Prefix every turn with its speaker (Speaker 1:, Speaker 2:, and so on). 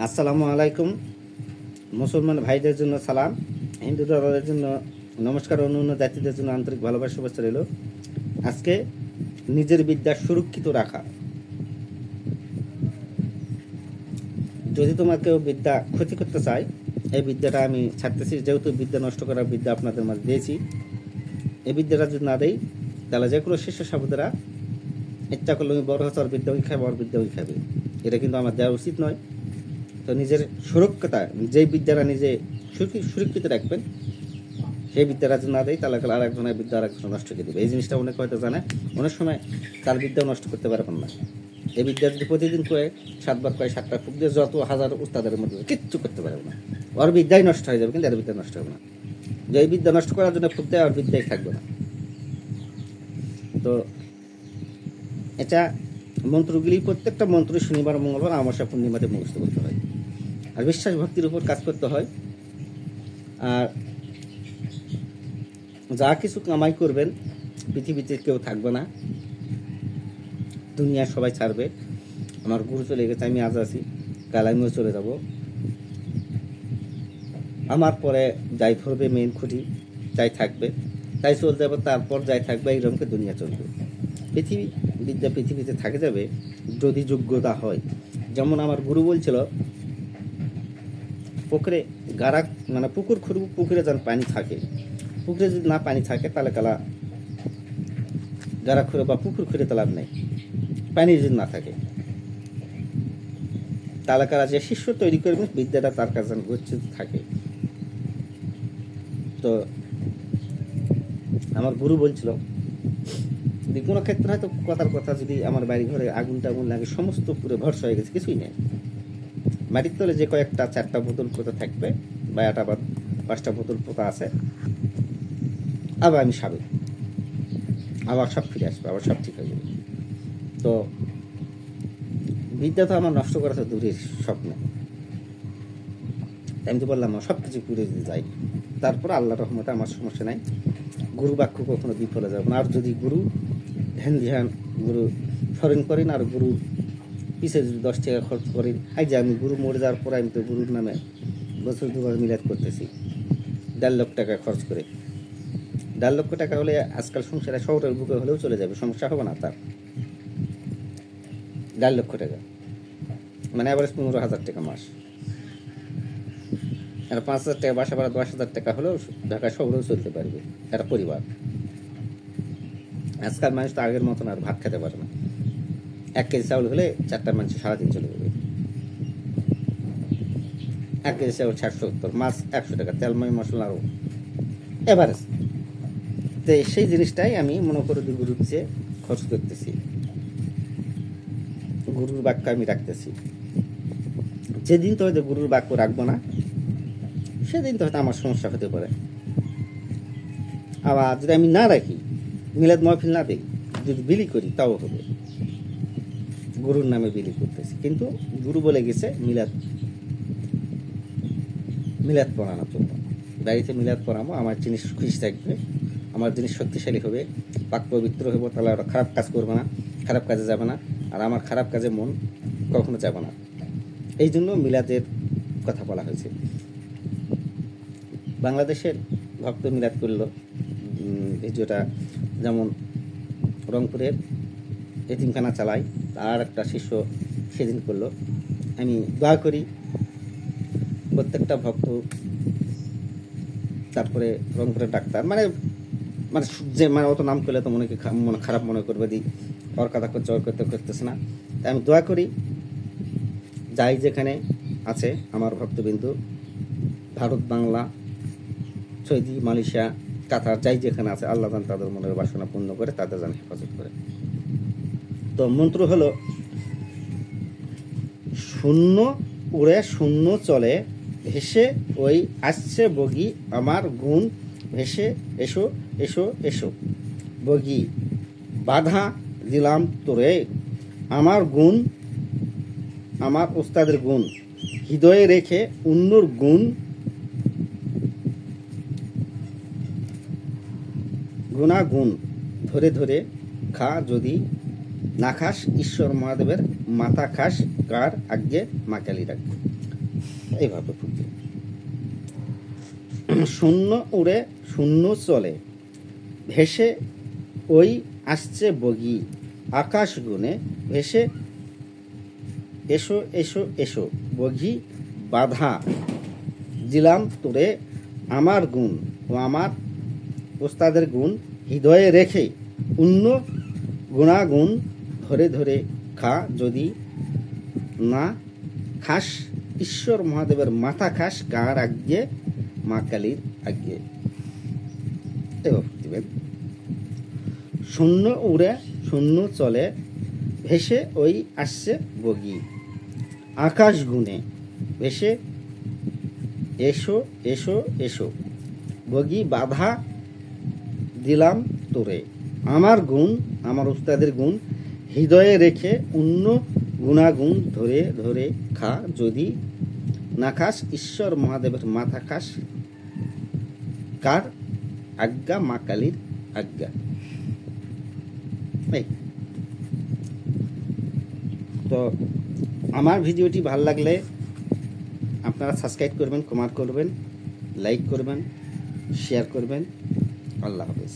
Speaker 1: আসসালামু আলাইকুম। মুসলমান ভাইদের জন্য সালাম, হিন্দু দাদাদের জন্য নমস্কার, অন্য জাতিদের জন্য আন্তরিক ভালোবাসা শুভেচ্ছা রইল। আজকে নিজের বিদ্যা সুরক্ষিত রাখা। যদি তোমার কেউ বিদ্যা ক্ষতি করতে চায়, এই বিদ্যাটা আমি ছাড়তেছি। যেহেতু বিদ্যা নষ্ট করার বিদ্যা আপনাদের মাঝে দিয়েছি, এই বিদ্যাটা যদি না দেই তাহলে যে কোনো শিষ্য সাবুদেরা ইচ্ছা করলে আমি বড় হচ্ছে, ওর বিদ্যা ওই খাবে, ওর বিদ্যা ওই খাবে। এটা কিন্তু আমার দেওয়া উচিত নয়। তো নিজের সুরক্ষতা, যেই বিদ্যাটা নিজে সুরক্ষিত রাখবেন, সেই বিদ্যাটা যদি না দেয় তাহলে আর একজনের বিদ্যা আর একজন নষ্ট করে দেবে। এই জিনিসটা অনেক হয়তো জানে, অনেক সময় তার বিদ্যাও নষ্ট করতে পারবেন না। এই বিদ্যা যদি প্রতিদিন করে 7 বার করে 7টা ফুক দিয়ে যত হাজার উস্তাদের মধ্যে কিচ্ছু করতে পারবে না। ওর বিদ্যাই নষ্ট হয়ে যাবে, কিন্তু এর বিদ্যা নষ্ট হবে না। যে এই বিদ্যা নষ্ট করার জন্য ফুক দেয়, ওর বিদ্যাই থাকবে না। তো এটা মন্ত্রগুলি, প্রত্যেকটা মন্ত্র শনিবার, মঙ্গলবার, আমাবস্যা, পূর্ণিমাতে মুখস্থ করতে হয়। আর বিশ্বাস ভক্তির উপর কাজ করতে হয়। আর যা কিছু কামাই করবেন, পৃথিবীতে কেউ থাকবে না, দুনিয়া সবাই ছাড়বে। আমার গুরু চলে গেছে, আমি আজ আছি, কাল আমিও চলে যাব। আমার পরে যাই ধরবে মেন খুঁটি, যাই থাকবে তাই চলে যাবে, তারপর যাই থাকবে, এইরকমকে দুনিয়া চলবে। বিদ্যা পৃথিবীতে থাকে যাবে যদি যোগ্যতা হয়। যেমন আমার গুরু বলছিল, পুকুরে গাড়া, মানে পুকুর খুঁড়ব, পুকুরে যেন পানি থাকে। পুকুরে যদি না পানি থাকে তাহলে কালা গাড়া খুঁড়ে বা পুকুর খুঁড়ে তো লাভ নেই। পানি যদি না থাকে তাহলে কারা যে শিষ্য তৈরি করবে, বিদ্যাটা তার কাছে গচ্ছিত থাকে। তো আমার গুরু বলছিল, যদি কোনো ক্ষেত্রে হয়তো কথার কথা, যদি আমার বাড়ি ঘরে আগুন টাগুন লাগে, সমস্ত পুরো ভরসা হয়ে গেছে, কিছুই নেই, মাটির তলে যে কয়েকটা 4টা বোতল পোতা থাকবে বা 1টা বা 5টা বোতল পোতা আছে, আবার আমি সাবেক, আবার সব ফিরে আসবে, আবার সব ঠিক হয়ে যাবে। তো বিদ্যা তো আমার নষ্ট করা তো দূরের স্বপ্ন। আমি তো বললাম সব কিছু পুড়ে দিতে যাই, তারপর আল্লাহ রহমতে আমার সমস্যা নাই। গুরু বাক্য কখনো বিফলে যাবে না। আর যদি গুরু ধ্যান গুরু স্মরণ করেন, আর গুরু পিছিয়ে যদি 10 টাকা খরচ করেন, এই যে আমি গুরু মরে যাওয়ার পরে আমি তো গুরুর নামে বছর 2বার মিলাদ করতেছি 1.5 লক্ষ টাকা খরচ করে। 1.5 লক্ষ টাকা হলে আজকাল সংসারে শহরের বুকে হলেও চলে যাবে, সমস্যা হবে না তার। 1.5 লক্ষ টাকা মানে অ্যাভারেজ 15,000 টাকা মাস। আর 5,000 টাকা বাসা ভাড়া, 10,000 টাকা হলেও ঢাকা শহরেও চলতে পারবে একটা পরিবার। আজকাল মানুষ তো আগের মতন আর ভাত খেতে পারে না। 1 কেজি চাউল হলে 4টা মানুষ সারাদিন চলে যাবে। 1 কেজি চাউল 60-70, মাছ 100 টাকা, তেল মশলা আরও এভারেজ। তো সেই জিনিসটাই আমি মনে করি গুরুর চেয়ে খরচ করতেছি, গুরুর বাক্য আমি রাখতেছি। যেদিন তো হয়তো গুরুর বাক্য রাখবো না, সেদিন তো হয়তো আমার সমস্যা হতে পারে। আবার যদি আমি না রাখি, মিলাদ মহফিল না দিই, যদি বিলি করি, তাও হবে। গুরুর নামে বিলি করতেছি, কিন্তু গুরু বলে গেছে মিলাদ পড়ানোর জন্য। বাড়িতে মিলাদ পড়াবো, আমার জিনিস খুশি থাকবে, আমার জিনিস শক্তিশালী হবে, পাক পবিত্র হইব, তাহলে ওরা খারাপ কাজ করবে না, খারাপ কাজে যাবে না, আর আমার খারাপ কাজে মন কখনো যাবে না। এই জন্য মিলাদের কথা বলা হয়েছে। বাংলাদেশের ভক্ত মিলাদ করলো ভিডিওটা, যেমন রংপুরের এতিমখানা চালাই, আর একটা শিষ্য সেদিন করলো। আমি দোয়া করি প্রত্যেকটা ভক্ত, তারপরে রংপুরের ডাক্তার, মানে যে অত নাম করলে তো মনে খারাপ মনে করবে, দি ওর কথা করছে, ওর করতেছে না। তাই আমি দোয়া করি, যাই যেখানে আছে আমার ভক্তবিন্দু, ভারত, বাংলা, সৌদি, মালয়েশিয়া, কাতার, যাই যেখানে আছে, আল্লাহ জান তাদের মনের বাসনা পূর্ণ করে, তাদের যেন হেফাজত করে। তো মন্ত্র হলো, শূন্য উড়ে শূন্য চলে, ভেসে ওই আসছে বগি, আমার গুণ ভেসে এসো এসো এসো, বগি বাধা দিলাম তোরে, আমার গুণ, আমার ওস্তাদের গুণ হৃদয়ে রেখে, অন্যর গুণ গুণাগুণ ধরে ধরে খা, যদি না খাস ঈশ্বর মহাদেবের মাথা খাস, কার আগে মাকালি রাখবে। এইভাবে ফুটবে। শূন্য উড়ে শূন্য চলে, ভেসে ওই আসছে বগি, আকাশ গুনে ভেসে এসো এসো এসো, বগি বাধা দিলাম তোরে, আমার গুণ ও আমার ওস্তাদের গুণ হৃদয়ে রেখে, অন্য গুণাগুণ ধরে ধরে খা, যদি না খাস ঈশ্বর মহাদেবের মাথা খাস, কার আজ্ঞে, মা কালীর আজ্ঞে। দিবেন। শূন্য উড়ে শূন্য চলে, ভেসে ওই আসছে বগি, আকাশ গুনে ভেসে এসো এসো এসো, বগি বাধা দিলাম তোরে, আমার গুণ আমার উস্তাদের গুণ হৃদয়ে রেখে, অন্য গুণাগুণ ধরে ধরে খা, যদি না খাস ঈশ্বর মহাদেবের মাথা খাস, কার আজ্ঞা, মা কালীর আজ্ঞা। তো আমার ভিডিওটি ভালো লাগলে আপনারা সাবস্ক্রাইব করবেন, কমেন্ট করবেন, লাইক করবেন, শেয়ার করবেন। আল্লাহ হাফেজ।